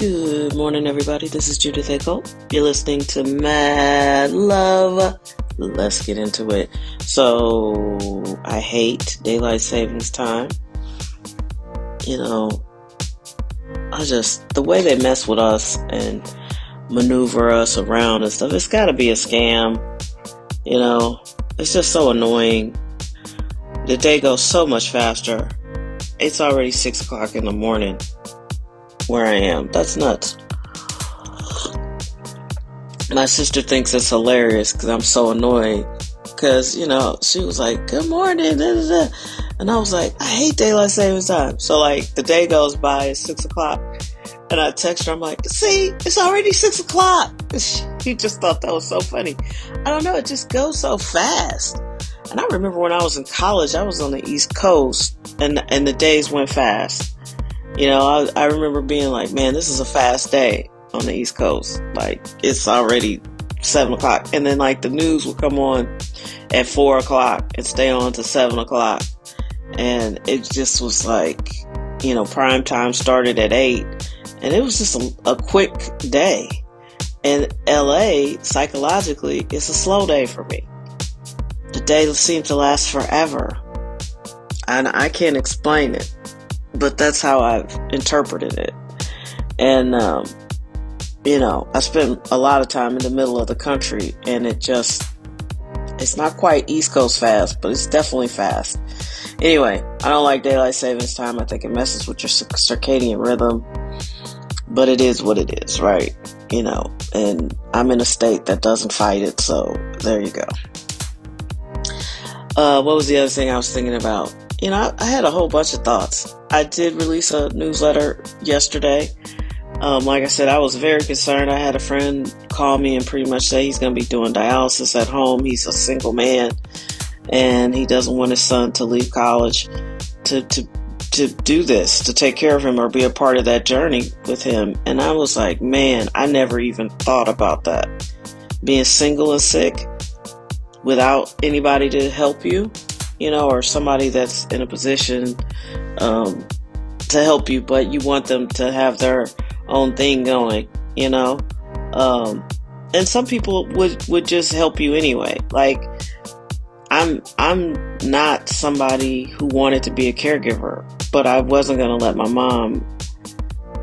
Good morning, everybody. This is Judith Echo. You're listening to Mad Love. Let's get into it. So, I hate daylight savings time. The way they mess with us and maneuver us around and stuff, it's gotta be a scam. It's just so annoying. The day goes so much faster. It's already 6 o'clock in the morning where I am. That's nuts. My sister thinks it's hilarious because I'm so annoyed. Because, she was like, good morning. Da, da, da. And I was like, I hate daylight savings time. So, the day goes by, it's 6 o'clock. And I text her, I'm like, see, it's already 6 o'clock. She just thought that was so funny. I don't know, it just goes so fast. And I remember when I was in college, I was on the East Coast, and the days went fast. I remember being like, man, this is a fast day on the East Coast. It's already 7 o'clock. And then, the news would come on at 4 o'clock and stay on to 7 o'clock. And it just was prime time started at 8. And it was just a quick day. And LA, psychologically, it's a slow day for me. The day seemed to last forever. And I can't explain it. But that's how I've interpreted it. And, I spent a lot of time in the middle of the country, and it's not quite East Coast fast, but it's definitely fast. Anyway, I don't like daylight savings time. I think it messes with your circadian rhythm, but it is what it is, right? And I'm in a state that doesn't fight it, so there you go. What was the other thing I was thinking about? I had a whole bunch of thoughts. I did release a newsletter yesterday. Like I said, I was very concerned. I had a friend call me and pretty much say he's going to be doing dialysis at home. He's a single man, and he doesn't want his son to leave college to do this, to take care of him or be a part of that journey with him. And I was like, man, I never even thought about that. Being single and sick without anybody to help you, or somebody that's in a position to help you, but you want them to have their own thing going, and some people would just help you anyway. I'm not somebody who wanted to be a caregiver, but I wasn't going to let my mom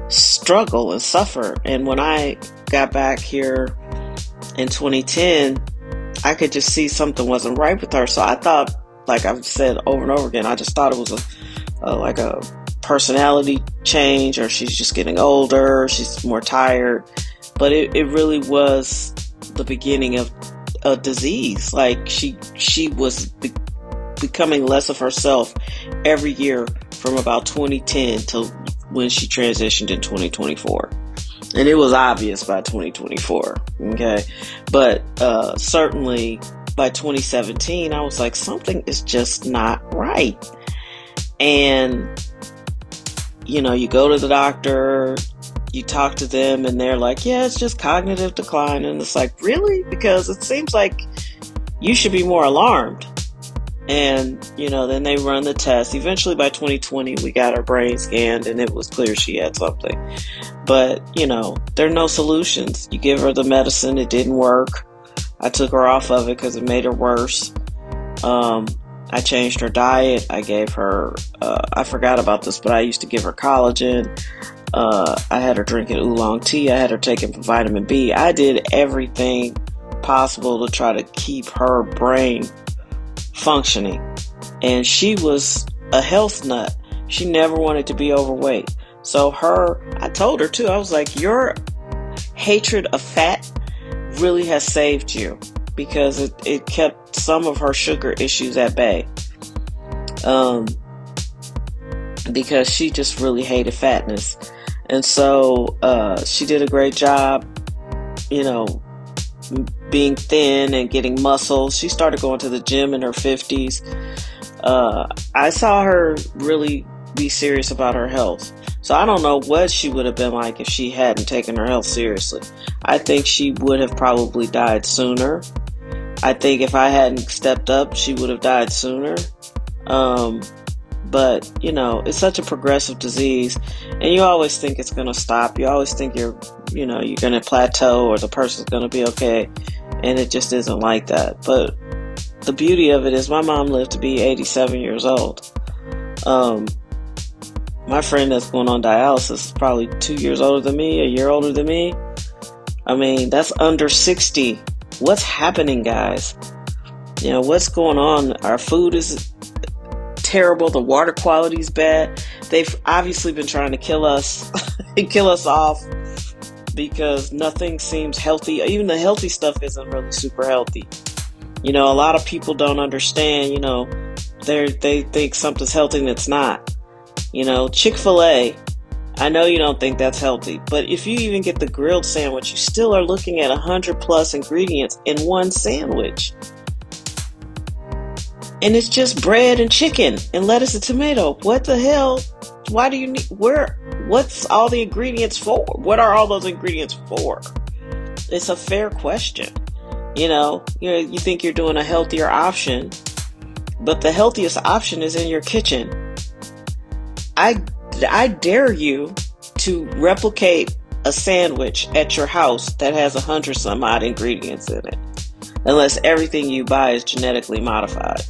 struggle and suffer. And when I got back here in 2010, I could just see something wasn't right with her. So I thought, like I've said over and over again, I just thought it was a personality change, or she's just getting older, she's more tired. But it really was the beginning of a disease. She was becoming less of herself every year from about 2010 till when she transitioned in 2024. And it was obvious by 2024, okay? But certainly by 2017, I was like, something is just not right. And, you go to the doctor, you talk to them, and they're like, yeah, it's just cognitive decline. And it's like, really? Because it seems like you should be more alarmed. And, then they run the test. Eventually by 2020, we got her brain scanned, and it was clear she had something. But, there are no solutions. You give her the medicine, it didn't work. I took her off of it because it made her worse. I changed her diet. I gave her, I forgot about this, but I used to give her collagen. I had her drinking oolong tea. I had her taking vitamin B. I did everything possible to try to keep her brain functioning. And she was a health nut. She never wanted to be overweight. So I told her too, I was like, your hatred of fat really has saved you, because it kept some of her sugar issues at bay. Because she just really hated fatness. And so she did a great job, being thin and getting muscles. She started going to the gym in her 50s. I saw her really be serious about her health. So I don't know what she would have been like if she hadn't taken her health seriously. I think she would have probably died sooner. I think if I hadn't stepped up, she would have died sooner. But, it's such a progressive disease, and you always think it's going to stop. You always think you're going to plateau or the person's going to be okay, and it just isn't like that. But the beauty of it is my mom lived to be 87 years old. My friend that's going on dialysis is probably 2 years older than me, a year older than me. I mean, that's under 60. What's happening, guys? What's going on? Our food is terrible. The water quality is bad. They've obviously been trying to kill us and kill us off because nothing seems healthy. Even the healthy stuff isn't really super healthy. A lot of people don't understand, they think something's healthy and it's not. Chick-fil-A, I know you don't think that's healthy, but if you even get the grilled sandwich, you still are looking at 100 plus ingredients in one sandwich. And it's just bread and chicken and lettuce and tomato. What the hell? Why do you need, what's all the ingredients for? What are all those ingredients for? It's a fair question. You think you're doing a healthier option, but the healthiest option is in your kitchen. I dare you to replicate a sandwich at your house that has 100 some odd ingredients in it, unless everything you buy is genetically modified.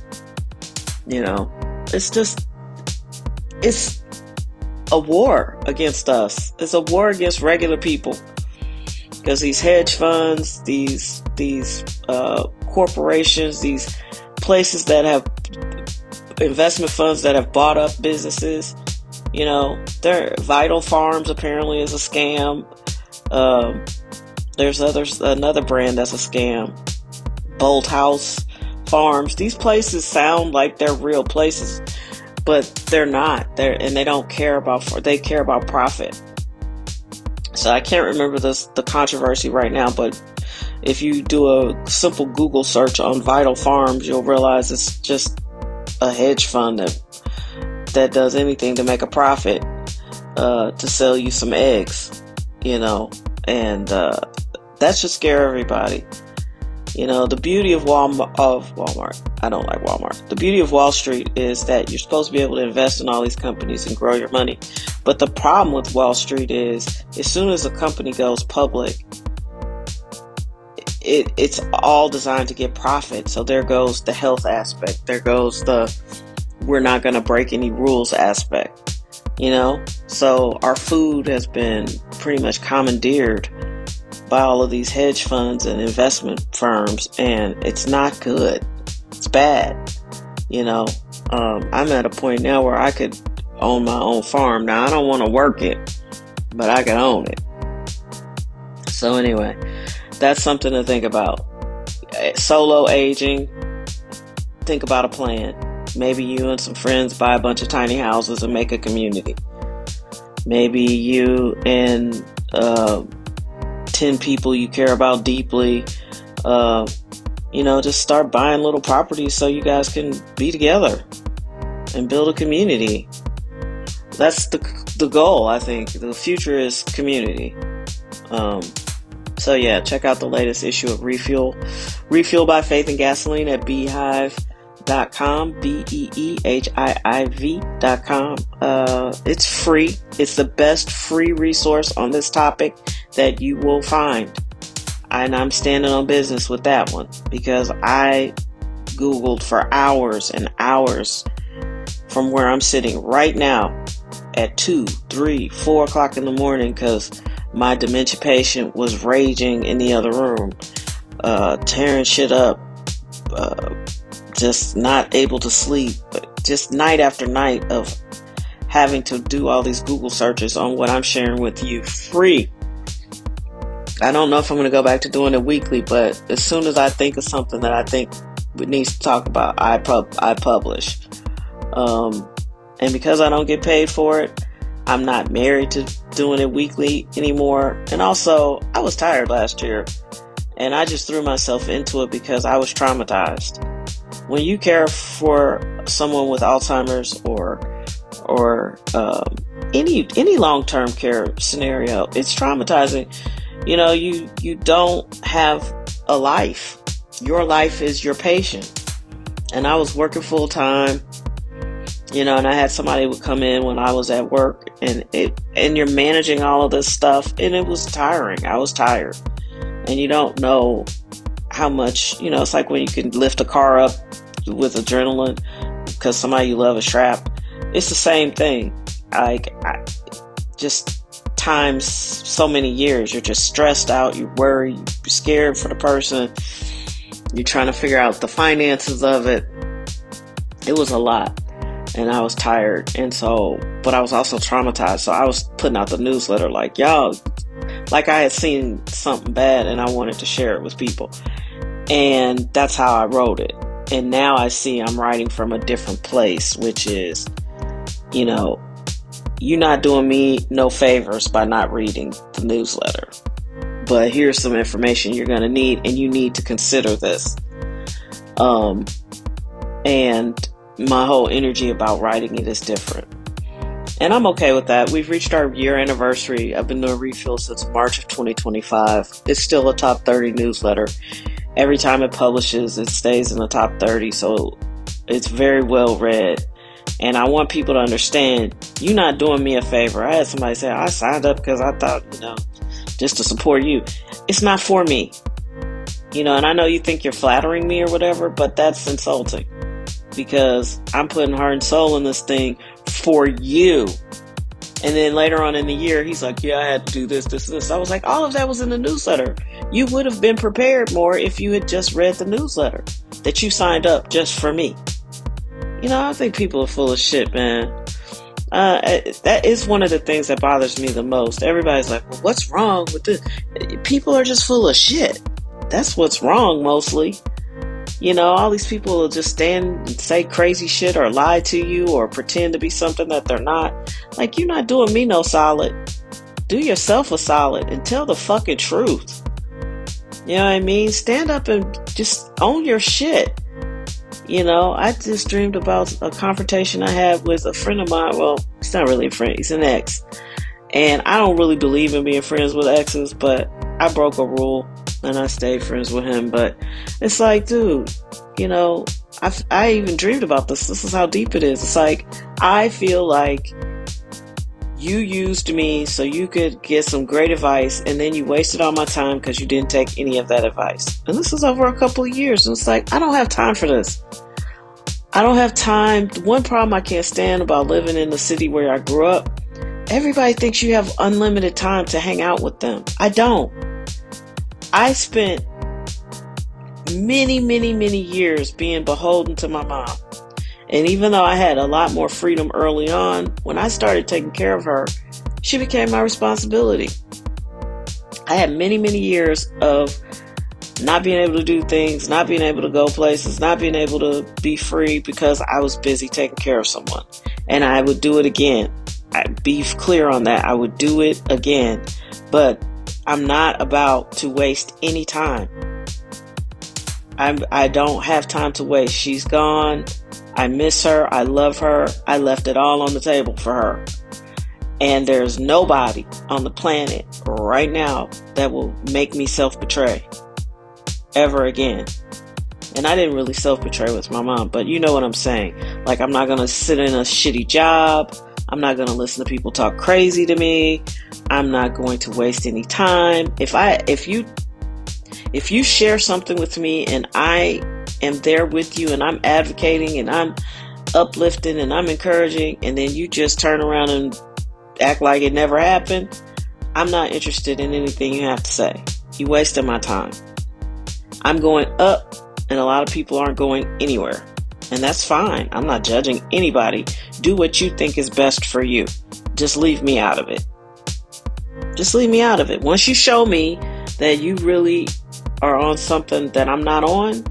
It's a war against us. It's a war against regular people, because these hedge funds, these corporations, these places that have investment funds that have bought up businesses. Their Vital Farms apparently is a scam. There's another brand that's a scam. Bolt House Farms. These places sound like they're real places, but they're not. They don't care about. They care about profit. So I can't remember the controversy right now, but if you do a simple Google search on Vital Farms, you'll realize it's just a hedge fund that does anything to make a profit, to sell you some eggs, and that should scare everybody. The beauty of Walmart, I don't like Walmart. The beauty of Wall Street is that you're supposed to be able to invest in all these companies and grow your money. But the problem with Wall Street is, as soon as a company goes public, it's all designed to get profit. So there goes the health aspect. There goes the we're not going to break any rules aspect. So our food has been pretty much commandeered by all of these hedge funds and investment firms, and it's not good. It's bad. I'm at a point now where I could own my own farm. Now, I don't want to work it, but I can own it. So anyway, that's something to think about. Solo aging, think about a plan. Maybe you and some friends buy a bunch of tiny houses and make a community. Maybe you and 10 people you care about deeply, just start buying little properties so you guys can be together and build a community. That's the goal, I think. The future is community. So yeah, check out the latest issue of Refuel by Faith and Gasoline at beehiiv.com, beehiiv.com. It's free. It's the best free resource on this topic that you will find. And I'm standing on business with that one, because I Googled for hours and hours from where I'm sitting right now at 2, 3, 4 o'clock in the morning, because my dementia patient was raging in the other room, tearing shit up, just not able to sleep, just night after night of having to do all these Google searches on what I'm sharing with you free. I don't know if I'm going to go back to doing it weekly, but as soon as I think of something that I think needs to talk about, I publish. And because I don't get paid for it, I'm not married to doing it weekly anymore. And also, I was tired last year, and I just threw myself into it because I was traumatized. When you care for someone with Alzheimer's or any long-term care scenario, it's traumatizing. You don't have a life. Your life is your patient. And I was working full time. And I had somebody would come in when I was at work, and you're managing all of this stuff, and it was tiring. I was tired, and you don't know how much, it's like when you can lift a car up with adrenaline because somebody you love is strapped. It's the same thing. Just times so many years, you're just stressed out, you're worried, you're scared for the person, you're trying to figure out the finances of it. It was a lot, and I was tired, but I was also traumatized, so I was putting out the newsletter like, y'all, like I had seen something bad and I wanted to share it with people, and that's how I wrote it. And now I see I'm writing from a different place, which is, you're not doing me no favors by not reading the newsletter. But here's some information you're going to need, and you need to consider this. And my whole energy about writing it is different. And I'm okay with that. We've reached our year anniversary. I've been doing Refill since March of 2025. It's still a top 30 newsletter. Every time it publishes, it stays in the top 30. So it's very well read. And I want people to understand, you're not doing me a favor. I had somebody say, I signed up because I thought, just to support you. It's not for me. And I know you think you're flattering me or whatever, but that's insulting. Because I'm putting heart and soul in this thing for you. And then later on in the year, he's like, yeah, I had to do this, this, this. I was like, all of that was in the newsletter. You would have been prepared more if you had just read the newsletter that you signed up just for me. I think people are full of shit, man. That is one of the things that bothers me the most. Everybody's like, well, what's wrong with this? People are just full of shit. That's what's wrong, mostly. All these people will just stand and say crazy shit or lie to you or pretend to be something that they're not. Like, you're not doing me no solid. Do yourself a solid and tell the fucking truth. You know what I mean? Stand up and just own your shit. I just dreamed about a confrontation I had with a friend of mine. Well, he's not really a friend. He's an ex. And I don't really believe in being friends with exes, but I broke a rule and I stayed friends with him. But it's like, dude, I even dreamed about this. This is how deep it is. It's like, I feel like you used me so you could get some great advice, and then you wasted all my time because you didn't take any of that advice. And this is over a couple of years. And it's like, I don't have time for this. I don't have time. One problem I can't stand about living in the city where I grew up, everybody thinks you have unlimited time to hang out with them. I don't. I spent many, many, many years being beholden to my mom. And even though I had a lot more freedom early on, when I started taking care of her, she became my responsibility. I had many, many years of not being able to do things, not being able to go places, not being able to be free because I was busy taking care of someone. And I would do it again. I'd be clear on that. I would do it again. But I'm not about to waste any time. I don't have time to waste. She's gone. I miss her. I love her. I left it all on the table for her. And there's nobody on the planet right now that will make me self-betray ever again. And I didn't really self-betray with my mom, but you know what I'm saying. Like, I'm not going to sit in a shitty job. I'm not going to listen to people talk crazy to me. I'm not going to waste any time. If you share something with me and I am there with you and I'm advocating and I'm uplifting and I'm encouraging, and then you just turn around and act like it never happened, I'm not interested in anything you have to say. You wasted my time. I'm going up and a lot of people aren't going anywhere. And that's fine. I'm not judging anybody. Do what you think is best for you. Just leave me out of it. Just leave me out of it. Once you show me that you really are on something that I'm not on,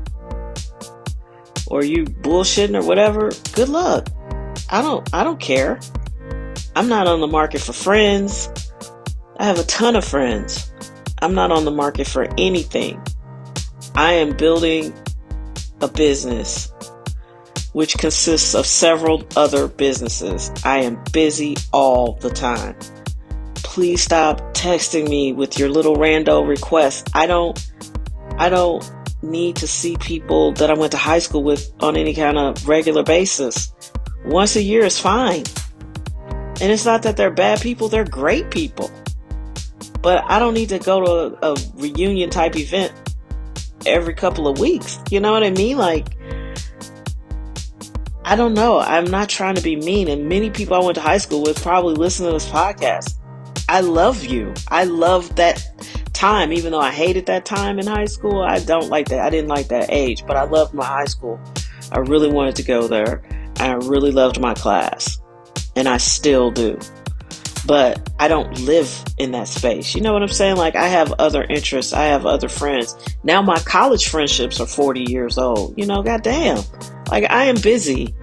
or you bullshitting or whatever, good luck. I don't care. I'm not on the market for friends. I have a ton of friends. I'm not on the market for anything. I am building a business which consists of several other businesses. I am busy all the time. Please stop texting me with your little rando requests. I don't need to see people that I went to high school with on any kind of regular basis. Once a year is fine. And it's not that they're bad people, they're great people. But I don't need to go to a reunion type event every couple of weeks. You know what I mean? Like, I don't know. I'm not trying to be mean. And many people I went to high school with probably listen to this podcast. I love you. I love that time, even though I hated that time in high school. I don't like that. I didn't like that age, but I loved my high school. I really wanted to go there. And I really loved my class. And I still do. But I don't live in that space. You know what I'm saying? Like, I have other interests. I have other friends. Now my college friendships are 40 years old. You know, goddamn. Like, I am busy.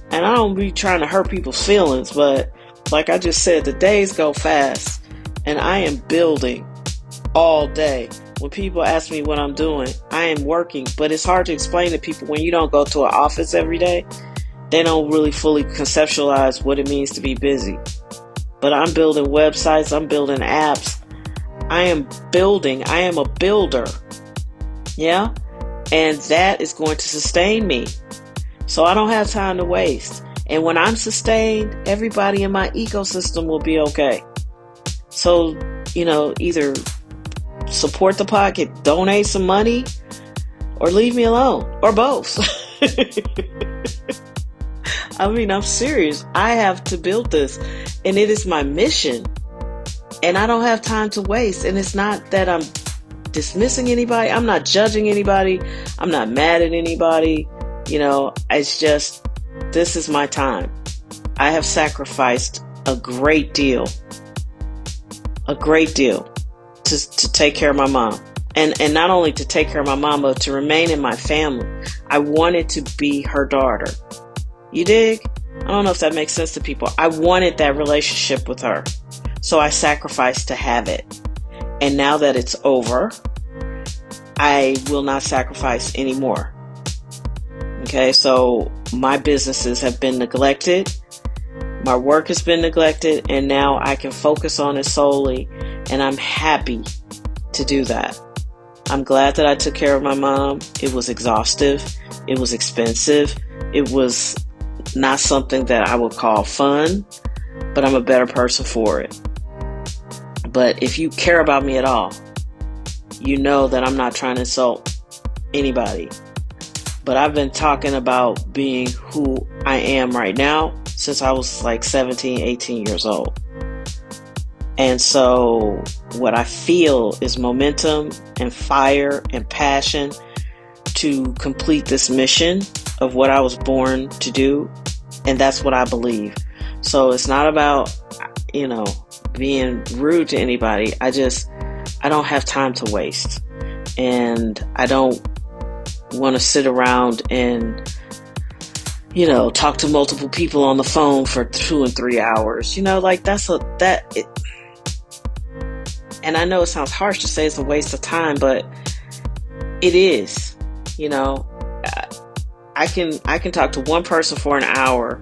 And I don't be trying to hurt people's feelings. But like I just said, the days go fast. And I am building all day. When people ask me what I'm doing, I am working. But it's hard to explain to people when you don't go to an office every day. They don't really fully conceptualize what it means to be busy. But I'm building websites. I'm building apps. I am a builder. Yeah. And that is going to sustain me. So I don't have time to waste. And when I'm sustained, everybody in my ecosystem will be okay. So, you know, either support the pocket, donate some money, or leave me alone, or both. I mean, I'm serious. I have to build this, and it is my mission, and I don't have time to waste. And it's not that I'm dismissing anybody. I'm not judging anybody. I'm not mad at anybody. You know, it's just, this is my time. I have sacrificed a great deal to take care of my mom. And not only to take care of my mom, but to remain in my family. I wanted to be her daughter. You dig? I don't know if that makes sense to people. I wanted that relationship with her. So I sacrificed to have it. And now that it's over, I will not sacrifice anymore. Okay, so my businesses have been neglected. My work has been neglected. And now I can focus on it solely. And I'm happy to do that. I'm glad that I took care of my mom. It was exhaustive. It was expensive. It was not something that I would call fun, but I'm a better person for it. But if you care about me at all, you know that I'm not trying to insult anybody. But I've been talking about being who I am right now since I was like 17, 18 years old. And so what I feel is momentum and fire and passion to complete this mission of what I was born to do. And that's what I believe. So it's not about, you know, being rude to anybody. I don't have time to waste. And I don't want to sit around and, you know, talk to multiple people on the phone for 2 and 3 hours. You know, like and I know it sounds harsh to say it's a waste of time, but it is. You know, I can talk to one person for an hour,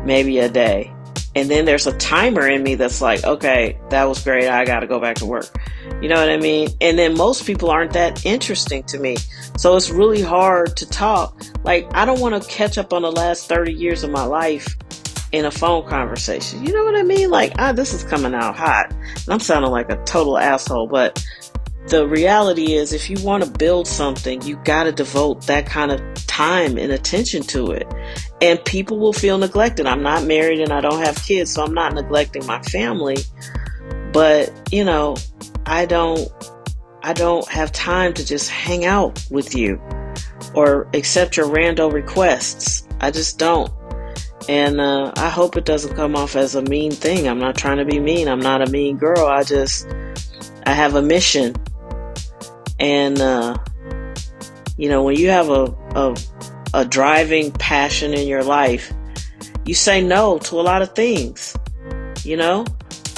maybe a day. And then there's a timer in me that's like, okay, that was great. I got to go back to work. You know what I mean? And then most people aren't that interesting to me. So it's really hard to talk. Like, I don't want to catch up on the last 30 years of my life in a phone conversation. You know what I mean? Like, this is coming out hot. And I'm sounding like a total asshole, but the reality is, if you want to build something, you got to devote that kind of time and attention to it. And people will feel neglected. I'm not married and I don't have kids, so I'm not neglecting my family. But, you know, I don't have time to just hang out with you or accept your rando requests. I just don't. And I hope it doesn't come off as a mean thing. I'm not trying to be mean. I'm not a mean girl. I have a mission. And, you know, when you have a driving passion in your life, you say no to a lot of things, you know?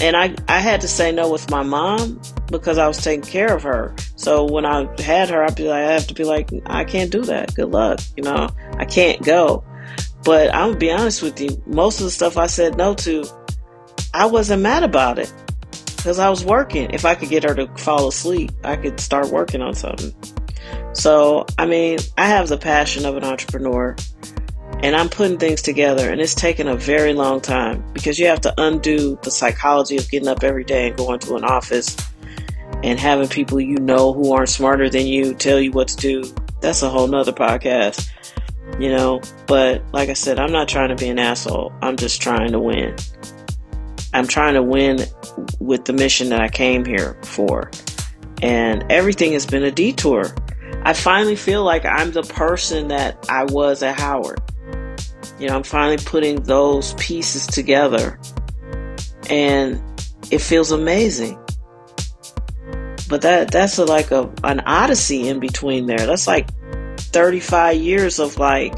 And I had to say no with my mom because I was taking care of her. So when I had her, I have to be like, I can't do that. Good luck. You know, I can't go. But I'm going to be honest with you. Most of the stuff I said no to, I wasn't mad about it because I was working. If I could get her to fall asleep, I could start working on something. So, I mean, I have the passion of an entrepreneur. And I'm putting things together, and it's taken a very long time because you have to undo the psychology of getting up every day and going to an office and having people you know who aren't smarter than you tell you what to do. That's a whole nother podcast, you know. But like I said, I'm not trying to be an asshole. I'm just trying to win. I'm trying to win with the mission that I came here for. And everything has been a detour. I finally feel like I'm the person that I was at Howard. You know, I'm finally putting those pieces together, and it feels amazing. But that's like an odyssey in between there. That's like 35 years of like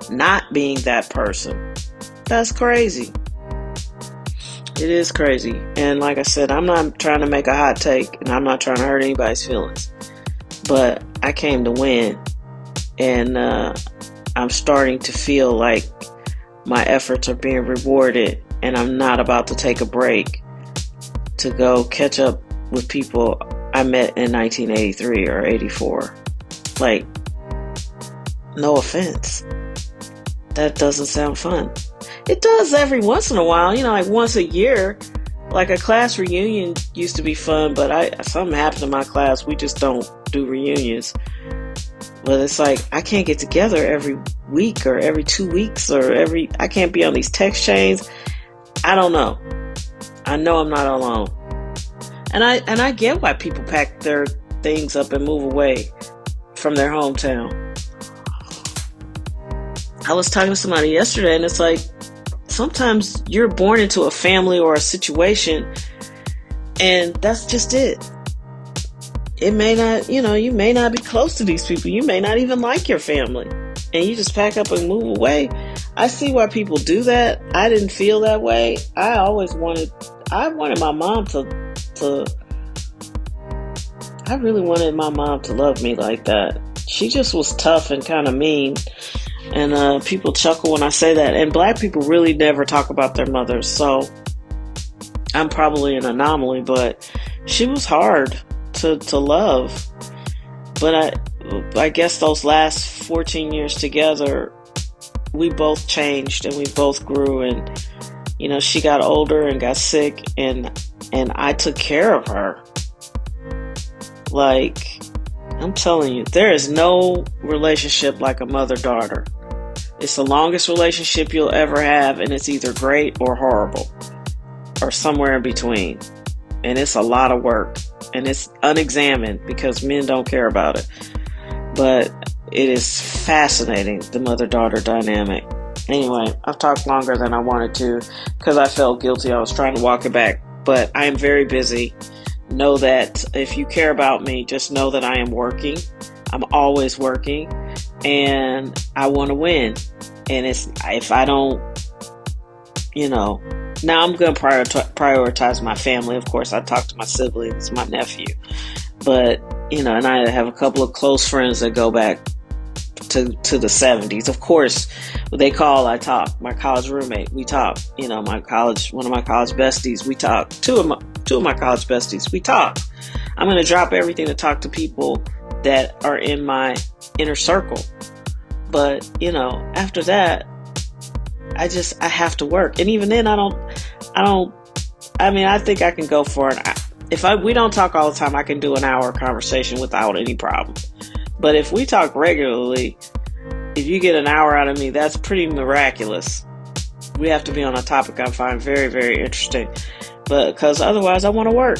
not being that person. That's crazy. It is crazy. And like I said, I'm not trying to make a hot take, and I'm not trying to hurt anybody's feelings. But I came to win, and I'm starting to feel like my efforts are being rewarded, and I'm not about to take a break to go catch up with people I met in 1983 or 84. Like, no offense. That doesn't sound fun. It does every once in a while, you know, like once a year. Like a class reunion used to be fun, but something happened in my class. We just don't do reunions. But it's like, I can't get together every week or every 2 weeks or I can't be on these text chains. I don't know. I know I'm not alone. And I get why people pack their things up and move away from their hometown. I was talking to somebody yesterday, and it's like, sometimes you're born into a family or a situation, and that's just it. It may not, you know, you may not be close to these people. You may not even like your family, and you just pack up and move away. I see why people do that. I didn't feel that way. I wanted my mom I really wanted my mom to love me like that. She just was tough and kind of mean. And people chuckle when I say that. And black people really never talk about their mothers. So I'm probably an anomaly, but she was hard to love. But I guess those last 14 years together, we both changed and we both grew. And, you know, she got older and got sick, and I took care of her. Like, I'm telling you, there is no relationship like a mother-daughter. It's the longest relationship you'll ever have, and it's either great or horrible, or somewhere in between. And it's a lot of work, and it's unexamined because men don't care about it. But it is fascinating, the mother-daughter dynamic. Anyway, I've talked longer than I wanted to because I felt guilty. I was trying to walk it back, but I am very busy. Know that if you care about me, just know that I am working. I'm always working, and I want to win. And if I don't, you know, now I'm going to prioritize my family. Of course, I talk to my siblings, my nephew, but, you know, and I have a couple of close friends that go back to the 70s. Of course, they call, I talk. My college roommate, we talk. You know, one of my college besties, we talk. Two of my college besties, we talk. I'm going to drop everything to talk to people that are in my inner circle. But, you know, after that, I have to work. And even then, I think I can go for we don't talk all the time, I can do an hour conversation without any problem. But if we talk regularly, if you get an hour out of me, that's pretty miraculous. We have to be on a topic I find very, very interesting. But because otherwise I want to work.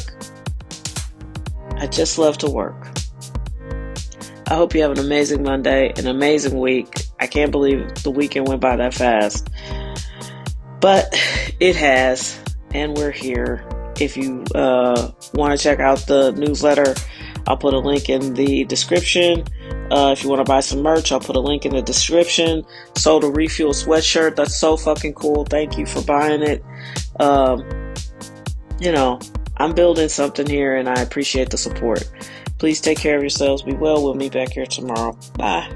I just love to work. I hope you have an amazing Monday, an amazing week. I can't believe the weekend went by that fast. But it has, and we're here. If you want to check out the newsletter, I'll put a link in the description. If you want to buy some merch, I'll put a link in the description. Sold a Refuel sweatshirt. That's so fucking cool. Thank you for buying it. You know, I'm building something here, and I appreciate the support. Please take care of yourselves. Be well. We'll meet back here tomorrow. Bye.